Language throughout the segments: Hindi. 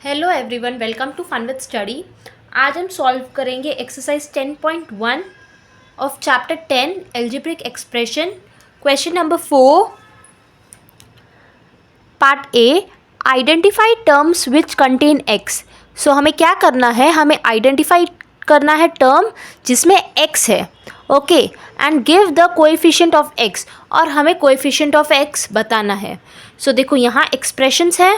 Hello everyone, welcome to fun with study. आज हम सॉल्व करेंगे exercise 10.1 of chapter 10 algebraic expression. Question number 4, part A, identify terms which contain X. So हमें क्या करना है, हमें आइडेंटिफाई करना है टर्म जिसमें एक्स है, okay, and give the coefficient of x, और हमें कोएफिशिएंट ऑफ एक्स बताना है। सो देखो यहाँ एक्सप्रेशंस है,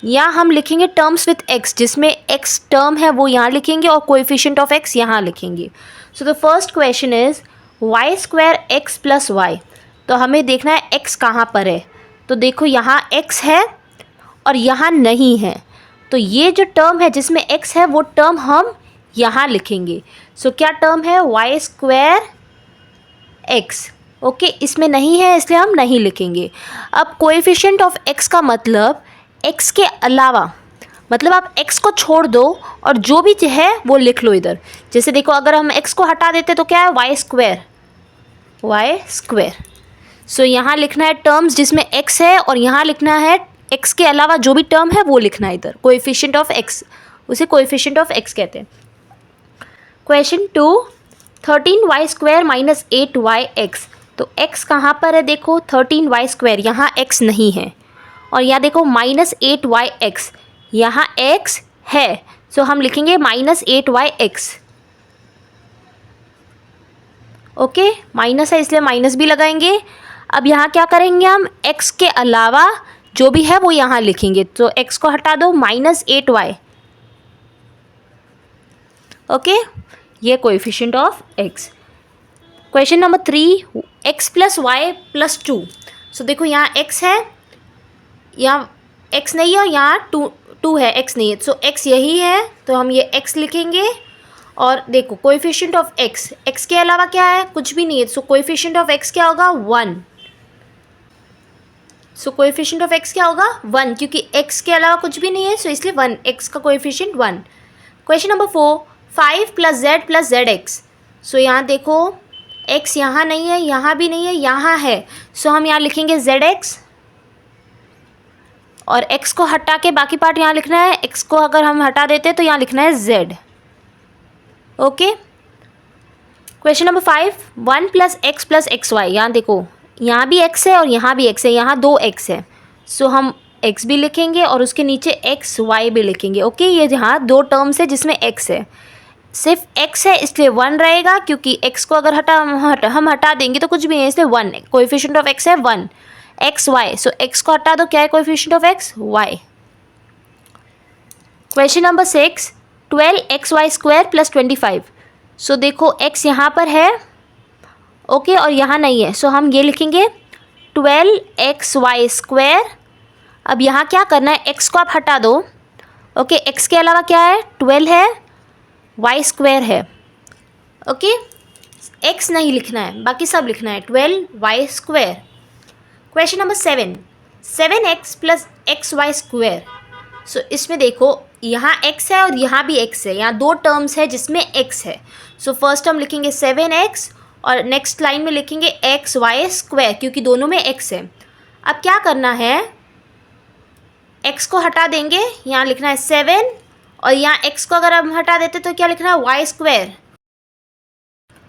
या हम लिखेंगे टर्म्स विथ एक्स, जिसमें एक्स टर्म है वो यहाँ लिखेंगे और कोएफिशिएंट ऑफ एक्स यहाँ लिखेंगे। So the first question is y square x plus y. तो हमें देखना है एक्स कहाँ पर है। तो देखो यहाँ एक्स है और यहाँ नहीं है, तो ये जो टर्म है जिसमें एक्स है वो टर्म हम यहाँ लिखेंगे। सो क्या टर्म है, वाई स्क्वायर एक्स, ओके, इसमें नहीं है इसलिए हम नहीं लिखेंगे। अब कोएफिशिएंट ऑफ एक्स का मतलब एक्स के अलावा, मतलब आप एक्स को छोड़ दो और जो भी है वो लिख लो इधर। जैसे देखो अगर हम एक्स को हटा देते तो क्या है, वाई स्क्वायर, वाई स्क्वायर। सो यहाँ लिखना है टर्म्स जिसमें एक्स है और यहाँ लिखना है एक्स के अलावा जो भी टर्म है वो लिखना है इधर, कोएफिशिएंट ऑफ एक्स, उसे कोएफिशिएंट ऑफ एक्स कहते हैं। Question 2, 13y square minus 8y x. तो x कहाँ पर है, देखो 13y स्क्वायर, यहाँ x नहीं है, और यहाँ देखो माइनस 8y एक्स, यहाँ x है, सो हम लिखेंगे minus 8y x, okay, minus है इसलिए माइनस भी लगाएंगे। अब यहाँ क्या करेंगे, हम x के अलावा जो भी है वो यहाँ लिखेंगे, तो x को हटा दो, माइनस 8y, ओके, ये coefficient of x। Question number 3, x plus y plus 2। So देखो यहाँ x है, यहाँ x नहीं है और यहाँ टू है, x नहीं है, सो x यही है तो हम ये x लिखेंगे। और देखो कोएफिशिएंट ऑफ x, x के अलावा क्या है, कुछ भी नहीं है, सो कोएफिशिएंट ऑफ x क्या होगा, 1। सो कोएफिशिएंट ऑफ x क्या होगा, 1, क्योंकि x के अलावा कुछ भी नहीं है, सो इसलिए 1, x का coefficient 1। Question number 4, 5 plus Z X. So यहाँ देखो x यहाँ नहीं है, यहाँ भी नहीं है, यहाँ है, सो हम यहाँ लिखेंगे जेड एक्स, और x को हटा के बाकी पार्ट यहाँ लिखना है। x को अगर हम हटा देते तो यहाँ लिखना है z, okay. Question number 5, 1 plus x y. यहाँ देखो यहाँ भी x है और यहाँ भी x है, यहाँ दो x है, सो हम x भी लिखेंगे और उसके नीचे एक्स वाई भी लिखेंगे, ओके। ये यहाँ दो टर्म्स है जिसमें x है, सिर्फ x है इसलिए 1 रहेगा, क्योंकि x को अगर हम हटा देंगे तो कुछ भी नहीं है, इसलिए 1, कोएफिशिएंट ऑफ x है 1, एक्स वाई, सो x को हटा दो, क्या है coefficient of x, y। Question number 6, 12xy square plus 25। सो देखो x यहाँ पर है, ओके, और यहाँ नहीं है, सो हम ये लिखेंगे 12xy स्क्वायर। अब यहाँ क्या करना है, x को आप हटा दो, ओके, x के अलावा क्या है, 12 है, y स्क्वायर है, ओके, x नहीं लिखना है, बाकी सब लिखना है, 12y square. Question number 7, 7x plus x Y square. So इसमें देखो यहाँ x है और यहाँ भी x है, यहाँ दो टर्म्स है जिसमें x है, सो फर्स्ट हम लिखेंगे 7x और नेक्स्ट लाइन में लिखेंगे एक्स वाई स्क्वायर, क्योंकि दोनों में x है। अब क्या करना है, x को हटा देंगे, यहाँ लिखना है 7, और यहाँ x को अगर हम हटा देते तो क्या लिखना है, वाई स्क्वायर।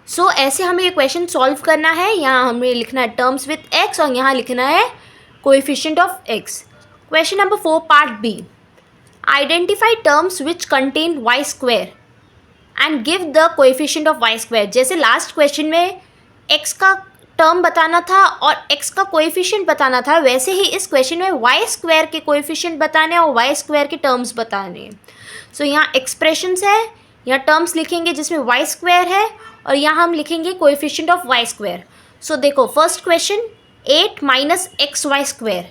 सो ऐसे हमें ये क्वेश्चन सॉल्व करना है। यहाँ हमें लिखना है टर्म्स विथ x और यहाँ लिखना है coefficient of x। Question number 4, part B, identify terms which contain y square and give the coefficient of y square. जैसे लास्ट क्वेश्चन में x का टर्म बताना था और x का कोएफिशिएंट बताना था, वैसे ही इस क्वेश्चन में y स्क्वायर के कोएफिशिएंट बताने और y स्क्वायर के टर्म्स बताने। सो यहाँ एक्सप्रेशंस है, यहाँ टर्म्स लिखेंगे जिसमें y स्क्वायर है और यहाँ हम लिखेंगे coefficient of y square. So देखो first question, 8 minus x Y square,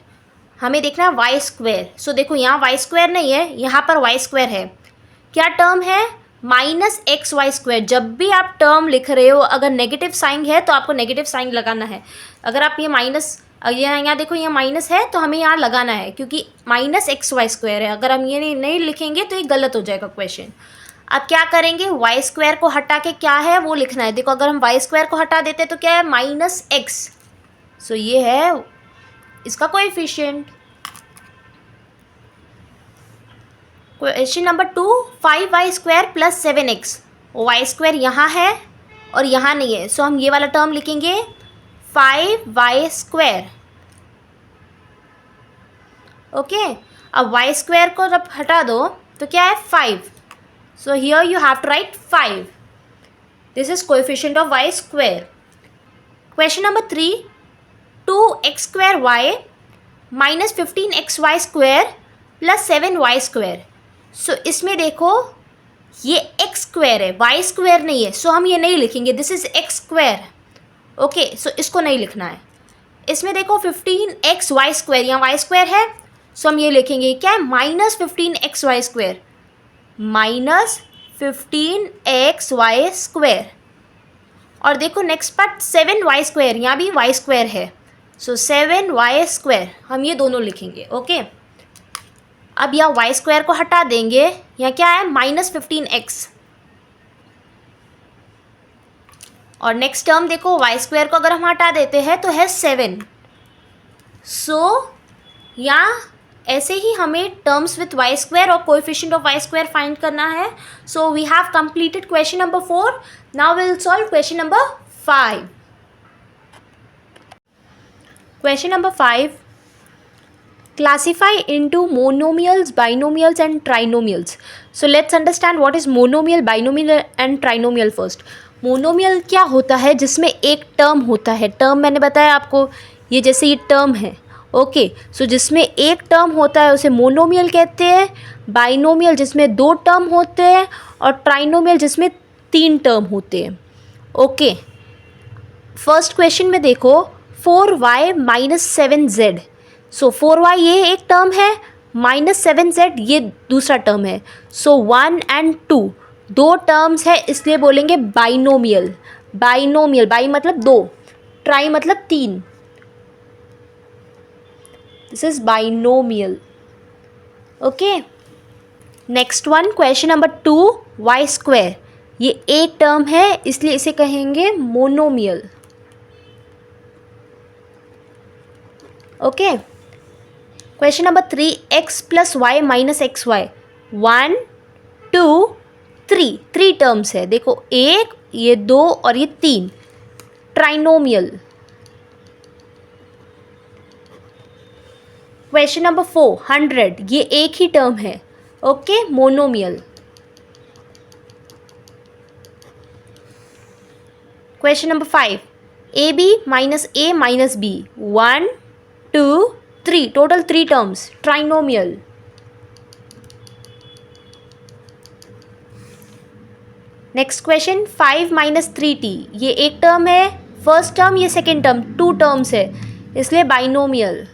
हमें देखना है y स्क्वायर। सो देखो यहाँ y स्क्वायर नहीं है, यहाँ पर y स्क्वायर है, क्या टर्म है, माइनस एक्स वाई स्क्वायर। जब भी आप टर्म लिख रहे हो अगर नेगेटिव साइन है तो आपको नेगेटिव साइन लगाना है। अगर आप ये माइनस, यहाँ देखो यहाँ माइनस है तो हमें यहाँ लगाना है, क्योंकि माइनस एक्स वाई स्क्वायर है, अगर हम ये नहीं लिखेंगे तो ये गलत हो जाएगा क्वेश्चन। अब क्या करेंगे, वाई स्क्वायर को हटा के क्या है वो लिखना है। देखो अगर हम वाई स्क्वायर को हटा देते तो क्या है, माइनस एक्स, सो ये है इसका coefficient. Question number 2, 5y² plus 7x। y² यहाँ है और यहाँ नहीं है, सो हम ये वाला टर्म लिखेंगे 5y²। ओके, अब y² को जब हटा दो तो क्या है 5, so here you have to write 5। This is coefficient of y²। Question number 3, 2x² minus 15xy² plus 7y²। So इसमें देखो ये x² है, y² नहीं है, सो हम ये नहीं लिखेंगे, दिस इज x²। ओके, सो इसको नहीं लिखना है। इसमें देखो 15xy², यहाँ y² है, सो हम ये लिखेंगे क्या है, माइनस 15xy², माइनस 15xy²। और देखो नेक्स्ट पार्ट 7y², यहाँ भी y² है, सो 7y², हम ये दोनों लिखेंगे। ओके, अब यहाँ y² को हटा देंगे, यहाँ क्या है माइनस 15x। और नेक्स्ट टर्म देखो y² को अगर हम हटा देते हैं तो है 7। सो यहाँ ऐसे ही हमें टर्म्स विथ y² और कोएफिशिएंट ऑफ y² फाइंड करना है। So we have completed question number 4। Now will solve question number 5। Question number 5, classify into monomials, binomials and trinomials. So let's understand what is monomial, binomial and trinomial first. Monomial क्या होता है, जिसमें एक टर्म होता है। टर्म मैंने बताया आपको, ये जैसे ये टर्म है। ओके, सो जिसमें एक टर्म होता है उसे मोनोमियल कहते हैं। बाइनोमियल जिसमें 2 टर्म होते हैं, और ट्राइनोमियल जिसमें 3 टर्म होते हैं। ओके, फर्स्ट क्वेश्चन में देखो 4y माइनस 7z। सो 4y ये एक टर्म है, माइनस 7z ये दूसरा टर्म है। सो 1 and 2 2 टर्म्स है, इसलिए बोलेंगे बाइनोमियल। बाइनोमियल, बाई मतलब 2, ट्राई मतलब 3। This is binomial. Okay, next one question number 2, y²। ये एक टर्म है, इसलिए इसे कहेंगे monomial. Okay, question number 3, x plus y minus x y. 1 2 3 3 terms है, देखो 1, ये 2 और ये 3, ट्राइनोमियल। क्वेश्चन नंबर 4, 100, ये एक ही टर्म है। Okay, monomial. Question number 5, AB minus A minus B। 1 2 3, total 3 terms, trinomial. Next question 5 minus 3t, ये एक टर्म है, फर्स्ट टर्म ये सेकेंड टर्म, 2 टर्म्स है, इसलिए binomial.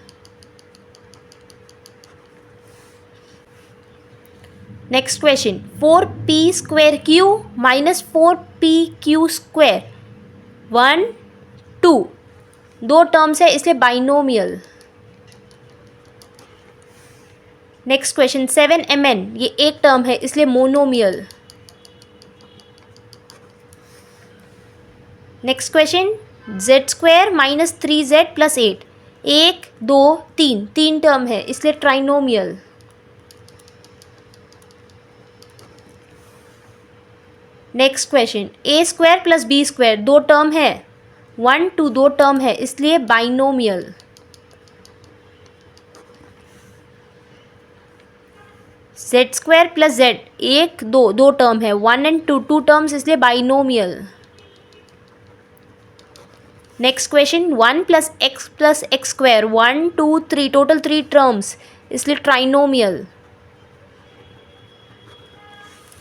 Next question 4p² minus 4pq²। 1 2, 2 terms है, इसलिए बाइनोमियल। नेक्स्ट क्वेश्चन 7mn, ये एक टर्म है, इसलिए monomial. Next question z² minus 3z plus 8। 1 2 3, 3 term है, इसलिए trinomial. Next question a² plus b², 2 term है, 1 2 2 टर्म है, इसलिए binomial. z² plus z, 1 2 2 term है, 1 and 2 2 टर्म्स, इसलिए binomial. Next question 1 plus x² 1 2 3, total 3 terms, इसलिए ट्राइनोमियल।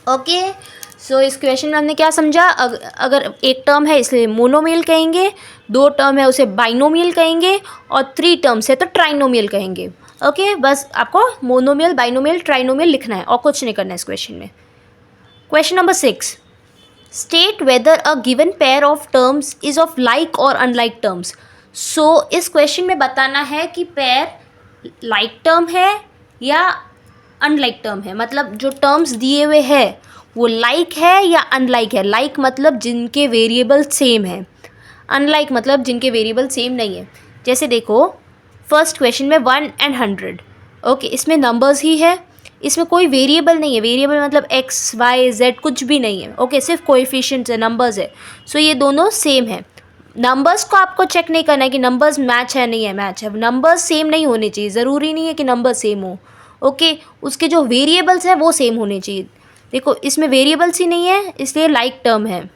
ओके, सो इस क्वेश्चन में हमने क्या समझा, अगर एक टर्म है इसलिए मोनोमियल कहेंगे, 2 टर्म है उसे बाइनोमियल कहेंगे, और 3 टर्म्स है तो ट्राइनोमियल कहेंगे। ओके, बस आपको मोनोमियल, बाइनोमियल, ट्राइनोमियल लिखना है और कुछ नहीं करना है इस क्वेश्चन में। Question number 6, state whether a given pair of terms is of like और अनलाइक टर्म्स। सो इस क्वेश्चन में बताना है कि पेयर लाइक टर्म है या अनलाइक टर्म है, मतलब जो टर्म्स दिए हुए है वो लाइक है या अनलाइक है। लाइक मतलब जिनके वेरिएबल सेम है, अनलाइक मतलब जिनके वेरिएबल सेम नहीं है। जैसे देखो फर्स्ट क्वेश्चन में 1 and 100, ओके, इसमें नंबर्स ही है, इसमें कोई वेरिएबल नहीं है, वेरिएबल मतलब एक्स वाई जेड कुछ भी नहीं है, ओके, सिर्फ कोएफिशिएंट्स है, नंबर्स है। सो ये दोनों सेम है। नंबर्स को आपको चेक नहीं करना है कि नंबर्स मैच है नहीं है, मैच है, नंबर्स सेम नहीं होने चाहिए, ज़रूरी नहीं है कि नंबर सेम हो, ओके, उसके जो वेरिएबल्स हैं वो सेम होने चाहिए। देखो इसमें वेरिएबल्स ही नहीं है, इसलिए लाइक टर्म है।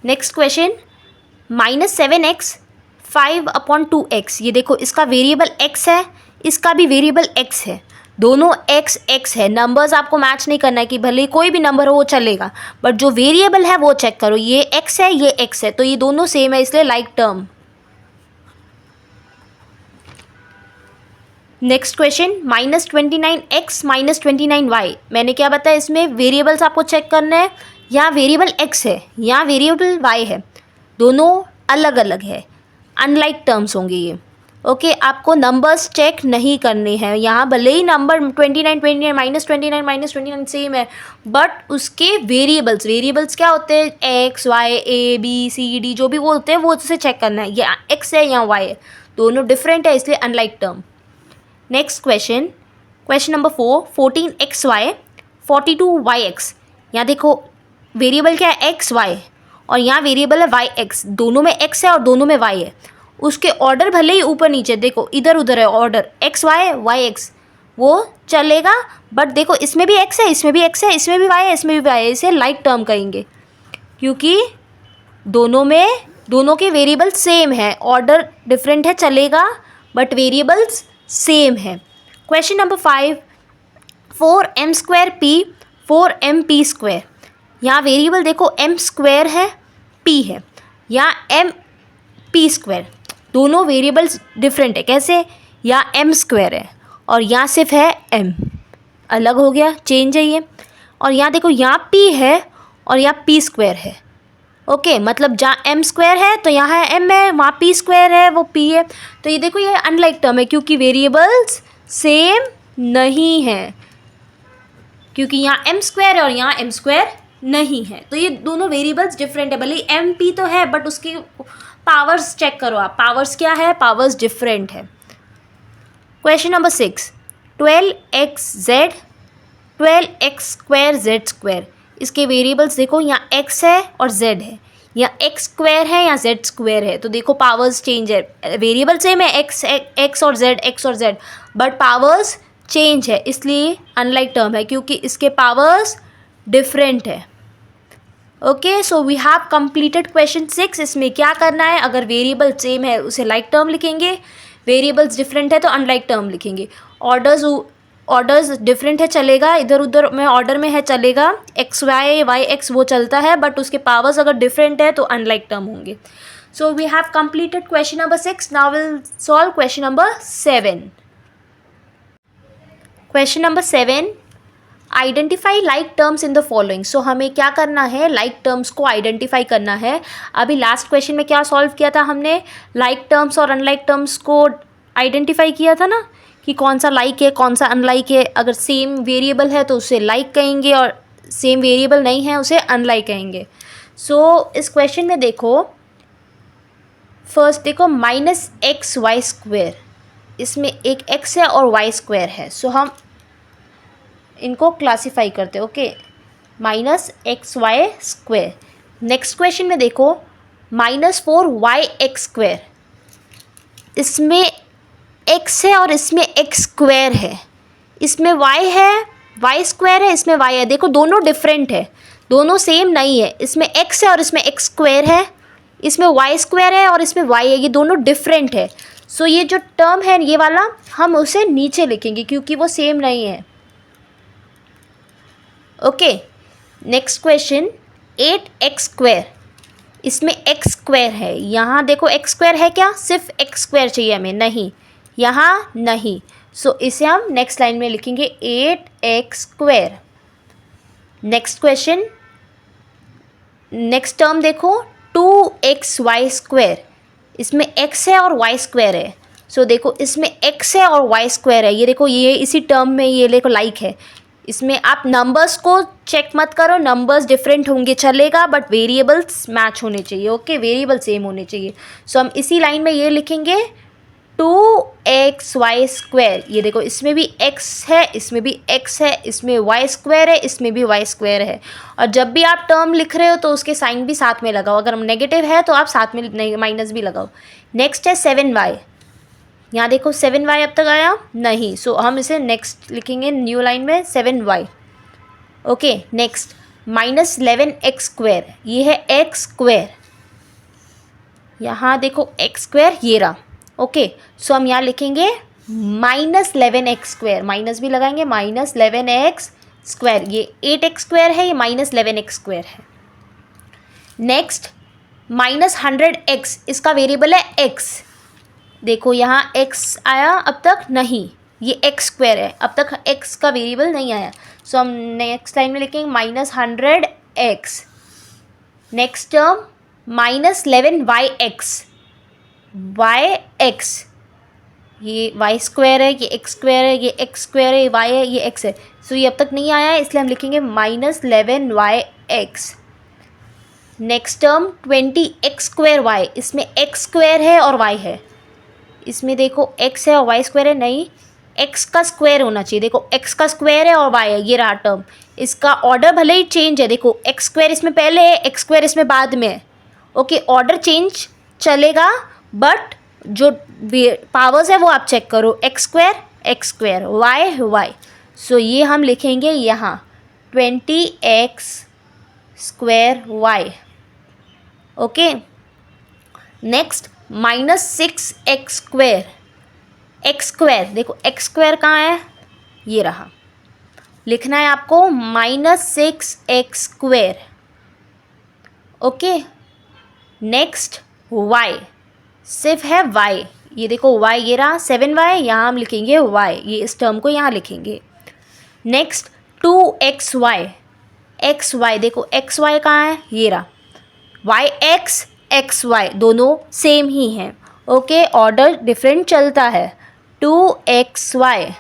नेक्स्ट क्वेश्चन, -7x 5/2x, ये देखो इसका वेरिएबल x है, इसका भी वेरिएबल x है, दोनों x x है। नंबर्स आपको मैच नहीं करना है कि भले कोई भी नंबर हो वो चलेगा, बट जो वेरिएबल है वो चेक करो, ये x है ये x है, तो ये दोनों सेम है, इसलिए like term. Next question, -29x -29y, मैंने क्या बताया, इसमें वेरिएबल्स आपको चेक करना है, यहाँ वेरिएबल x है, यहाँ वेरिएबल y है, दोनों अलग अलग है, अनलाइक टर्म्स होंगे ये, ओके। आपको नंबर्स चेक नहीं करने हैं, यहाँ भले ही नंबर 29 29 -29 सेम है, बट उसके वेरिएबल्स क्या होते हैं, x y a b c d जो भी वो होते हैं वो उसे चेक करना है, ये x है यहाँ y है, दोनों डिफरेंट है, इसलिए unlike term. Next question, question number 4, 14xy 42yx, यहाँ देखो वेरिएबल क्या है x y, और यहाँ वेरिएबल है yx, दोनों में x है और दोनों में y है, उसके ऑर्डर भले ही ऊपर नीचे देखो इधर उधर है ऑर्डर, x y yx वो चलेगा, बट देखो इसमें भी x है, इसमें भी x है, इसमें भी y है, इसमें भी y है, इसे लाइक टर्म कहेंगे, क्योंकि दोनों के वेरिएबल सेम है, ऑर्डर डिफरेंट है चलेगा, बट वेरिएबल्स सेम है। क्वेश्चन नंबर 5, 4m² 4mp², यहाँ वेरिएबल देखो m² है p है, यहाँ mp², दोनों वेरिएबल्स डिफरेंट है, कैसे, यहाँ m² है और यहाँ सिर्फ है m, अलग हो गया, चेंज है ये, और यहाँ देखो यहाँ p है और यहाँ p² है, ओके, मतलब जहाँ m² है तो यहाँ है m है, वहाँ p² है वो p है, तो ये देखो ये अनलाइक टर्म है, क्योंकि वेरिएबल्स सेम नहीं है, क्योंकि यहाँ m² है और यहाँ m² नहीं है, तो ये दोनों वेरिएबल्स डिफरेंट है, भले mp तो है बट उसकी पावर्स चेक करो आप, पावर्स क्या है, पावर्स डिफरेंट है। क्वेश्चन नंबर 6, 12x² z², इसके वेरिएबल्स देखो, यहाँ x है और z है, यहाँ x² है यहाँ z² है, तो देखो पावर्स चेंज है, वेरिएबल सेम है x और z, बट पावर्स चेंज है, इसलिए अनलाइक टर्म है, क्योंकि इसके पावर्स डिफरेंट है, okay. So we have completed question 6। इसमें क्या करना है, अगर वेरिएबल सेम है उसे लाइक टर्म लिखेंगे, वेरिएबल्स डिफरेंट है तो अनलाइक टर्म लिखेंगे, ऑर्डर्स डिफरेंट है चलेगा, इधर उधर में ऑर्डर में है चलेगा, एक्स वाई वाई एक्स वो चलता है, बट उसके पावर्स अगर डिफरेंट है तो अनलाइक टर्म होंगे। So we have completed question number 6। Now will solve question number 7। Question number 7, identify like terms in the following. So हमें क्या करना है, लाइक टर्म्स को आइडेंटिफाई करना है। अभी लास्ट क्वेश्चन में क्या सॉल्व किया था हमने, लाइक टर्म्स और अनलाइक टर्म्स को आइडेंटिफाई किया था ना, कि कौन सा लाइक है कौन सा अनलाइक है, अगर सेम वेरिएबल है तो उसे लाइक कहेंगे और सेम वेरिएबल नहीं है उसे अनलाइक कहेंगे। सो इस क्वेश्चन में देखो, फर्स्ट देखो -xy², इसमें एक x है और y² है, सो हम इनको क्लासीफाई करते हैं, ओके, -xy²। नेक्स्ट क्वेश्चन में देखो -4yx², इसमें x है और इसमें x² है, इसमें y है y² है, इसमें y है, देखो दोनों डिफरेंट है, दोनों सेम नहीं है, इसमें x है और इसमें x² है, इसमें y² है और इसमें y है, ये दोनों डिफरेंट है। सो ये जो टर्म है ये वाला हम उसे नीचे लिखेंगे क्योंकि वो सेम नहीं है, ओके। नेक्स्ट क्वेश्चन 8x², इसमें x² है, यहाँ देखो x² है क्या, सिर्फ x² चाहिए हमें, नहीं यहाँ नहीं, सो इसे हम नेक्स्ट लाइन में लिखेंगे 8x²। Next question, next term देखो 2xy², इसमें x है और y² है, सो देखो इसमें x है और y² है, ये देखो ये इसी टर्म में ये देखो लाइक है, इसमें आप नंबर्स को चेक मत करो, नंबर्स डिफरेंट होंगे चलेगा, बट वेरिएबल्स मैच होने चाहिए, ओके, वेरिएबल सेम होने चाहिए। सो हम इसी लाइन में ये लिखेंगे 2xy², ये देखो इसमें भी x है, इसमें भी x है, इसमें y² है, इसमें भी y² है। और जब भी आप टर्म लिख रहे हो तो उसके साइन भी साथ में लगाओ, अगर नेगेटिव है तो आप साथ में माइनस भी लगाओ। नेक्स्ट है 7y, यहाँ देखो 7y अब तक आया नहीं, सो हम इसे नेक्स्ट लिखेंगे न्यू लाइन में 7y। ओके, नेक्स्ट -11x², ये है x², यहाँ देखो x², ये रहा। ओके, सो हम यहाँ लिखेंगे -11x², माइनस भी लगाएंगे, -11x², ये 8x² है, ये -11x² है। नेक्स्ट -100x, इसका वेरिएबल है x, देखो यहाँ x आया अब तक नहीं, ये x² है, अब तक x का वेरिएबल नहीं आया, सो हम नेक्स्ट लाइन में लिखेंगे -100x। Next term -11yx, yx, ये y² है, ये x² है, ये x² है, ये y है, ये x है, सो ये अब तक नहीं आया है, इसलिए हम लिखेंगे -11yx। नेक्स्ट टर्म 20x²y, इसमें x² है और y है, इसमें देखो x है और y² है, नहीं x का स्क्वायर होना चाहिए, देखो x का स्क्वायर है और y है, ये रहा टर्म, इसका ऑर्डर भले ही चेंज है, देखो x² इसमें पहले है, x² इसमें बाद में है। ओके, ऑर्डर चेंज चलेगा, बट जो पावर्स है वो आप चेक करो, x² y, सो ये हम लिखेंगे यहाँ 20x²y। Okay, next -6x², x², देखो x² कहाँ है, ये रहा, लिखना है आपको -6x²। ओके, नेक्स्ट y, सिर्फ है y, ये देखो y, ये रहा 7y, यहाँ हम लिखेंगे y, ये इस टर्म को यहाँ लिखेंगे। नेक्स्ट 2xy, xy, देखो xy कहाँ है, ये रहा, yx xy दोनों सेम ही हैं। ओके, ऑर्डर डिफरेंट चलता है। 2xy,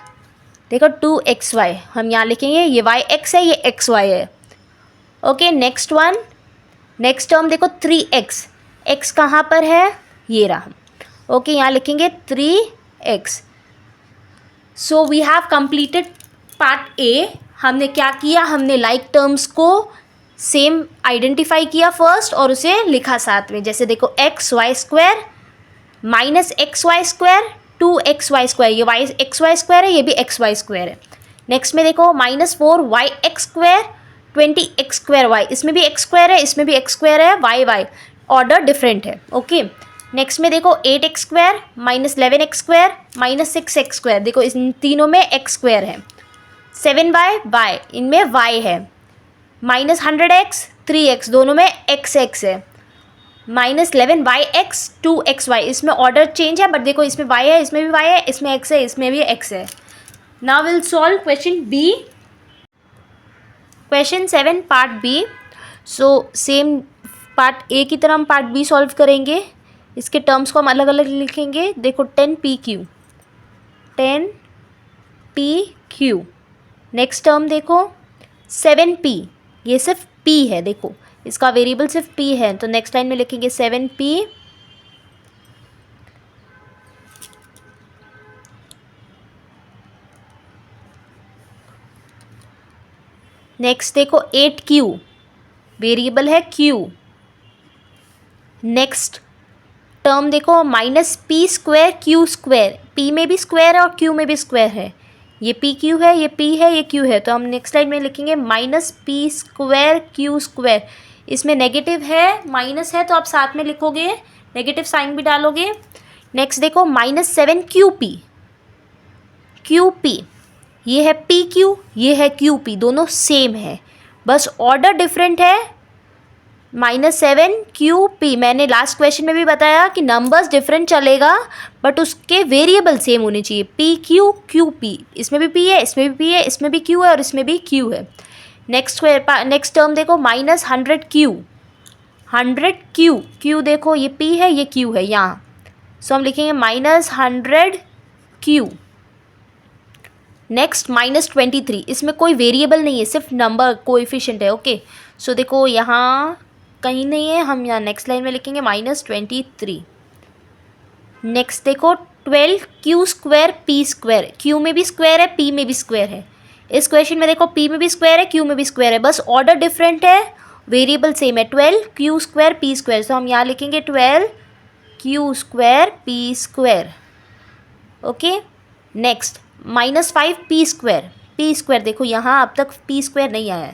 देखो 2xy हम यहाँ लिखेंगे, ये yx है, ये xy है। Okay, next one, next term देखो 3x, x कहाँ पर है, ये रहा। ओके, यहाँ लिखेंगे 3x। So we have completed part A. हमने क्या किया, हमने लाइक टर्म्स को सेम आइडेंटिफाई किया फर्स्ट और उसे लिखा साथ में, जैसे देखो xy² -xy², 2xy², ये xy² है, ये भी xy² है। नेक्स्ट में देखो -4yx², 20x²y, इसमें भी x² है, इसमें भी x² है, y ऑर्डर डिफरेंट है। ओके, नेक्स्ट में देखो 8x², -11x², -6x², देखो इन तीनों में x² है। 7y, इनमें y है। -100x, 3x, दोनों में x है। -11yx, 2xy, इसमें ऑर्डर चेंज है, बट देखो इसमें y है, इसमें भी y है, इसमें x है, इसमें भी x है। Now will solve question B, question 7 part B. So same part A की तरह हम पार्ट बी सॉल्व करेंगे, इसके टर्म्स को हम अलग अलग लिखेंगे। देखो 10pq, 10pq। नेक्स्ट टर्म देखो 7p, ये सिर्फ p है, देखो इसका वेरिएबल सिर्फ p है, तो नेक्स्ट लाइन में लिखेंगे 7p। नेक्स्ट देखो 8q, वेरिएबल है q। नेक्स्ट टर्म देखो -p² q², p में भी स्क्वायर है और q में भी स्क्वायर है, ये pq है, ये p है, ये q है, तो हम नेक्स्ट लाइन में लिखेंगे -p² q²। इसमें नेगेटिव है, माइनस है, तो आप साथ में लिखोगे, नेगेटिव साइन भी डालोगे। नेक्स्ट देखो -7qp, qp, ये है pq, ये है qp, दोनों सेम है, बस ऑर्डर डिफरेंट है। -7qp, मैंने लास्ट क्वेश्चन में भी बताया कि नंबर्स डिफरेंट चलेगा, बट उसके वेरिएबल सेम होने चाहिए, pq qp, इसमें भी p है, इसमें भी p है, इसमें भी q है और इसमें भी q है। नेक्स्ट टर्म देखो -100q, 100q, q देखो ये p है, ये q है यहाँ, सो हम लिखेंगे -100q। नेक्स्ट -23, इसमें कोई वेरिएबल नहीं है, सिर्फ नंबर कोएफिशिएंट है। ओके, सो देखो यहाँ कहीं नहीं है, हम यहाँ नेक्स्ट लाइन में लिखेंगे -23। नेक्स्ट देखो 12q² p²। q में भी स्क्वायर है, p में भी स्क्वायर है। इस क्वेश्चन में देखो p में भी स्क्वायर है, q में भी स्क्वायर है, बस ऑर्डर डिफरेंट है, वेरिएबल सेम है। 12q² p², तो हम यहाँ लिखेंगे 12q² p²। Okay, next -5 p²। देखो यहाँ अब तक p² नहीं आया है,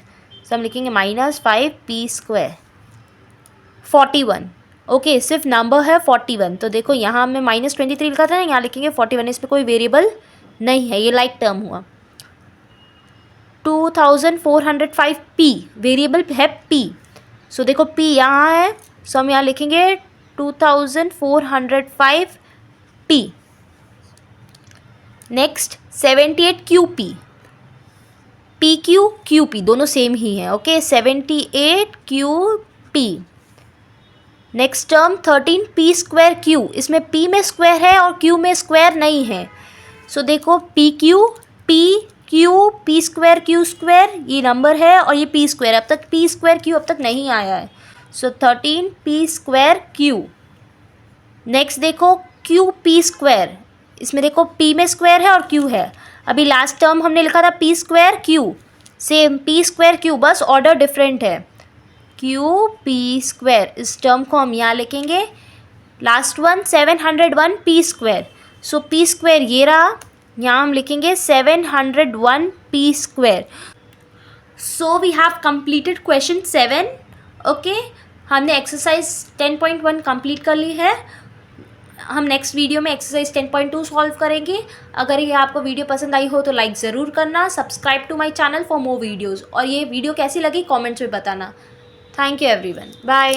तो हम लिखेंगे -5 p²। 41। ओके, सिर्फ नंबर है 41, तो देखो यहाँ हमने -23 लिखा था ना, यहाँ लिखेंगे 41, इसमें कोई वेरिएबल नहीं है, ये लाइक टर्म हुआ। 2405 p, वेरिएबल है p, सो देखो p यहाँ है, सो हम यहाँ लिखेंगे 2405 p। Next 78 qp, pq qp दोनों सेम ही हैं। Okay, 78 qp। Next term 13 p² q, इसमें p में स्क्वायर है और q में स्क्वायर नहीं है, सो देखो pq p² q² ये नंबर है और ये p², अब तक p² q अब तक नहीं आया है, सो 13 p² q। नेक्स्ट देखो qp², इसमें देखो p में स्क्वायर है और q है। अभी लास्ट टर्म हमने लिखा था p² q, same p² q, बस ऑर्डर डिफरेंट है, qp²। इस टर्म को हम यहाँ लिखेंगे। लास्ट वन 701 p², सो p² ये रहा, यहाँ हम लिखेंगे 701 p²। So we have completed question 7। Okay, हमने एक्सरसाइज 10.1 कंप्लीट कर ली है। हम नेक्स्ट वीडियो में एक्सरसाइज 10.2 सॉल्व करेंगे। अगर ये आपको वीडियो पसंद आई हो तो लाइक ज़रूर करना, subscribe to my channel for more videos, और ये वीडियो कैसी लगी कमेंट्स में बताना। Thank you everyone, bye.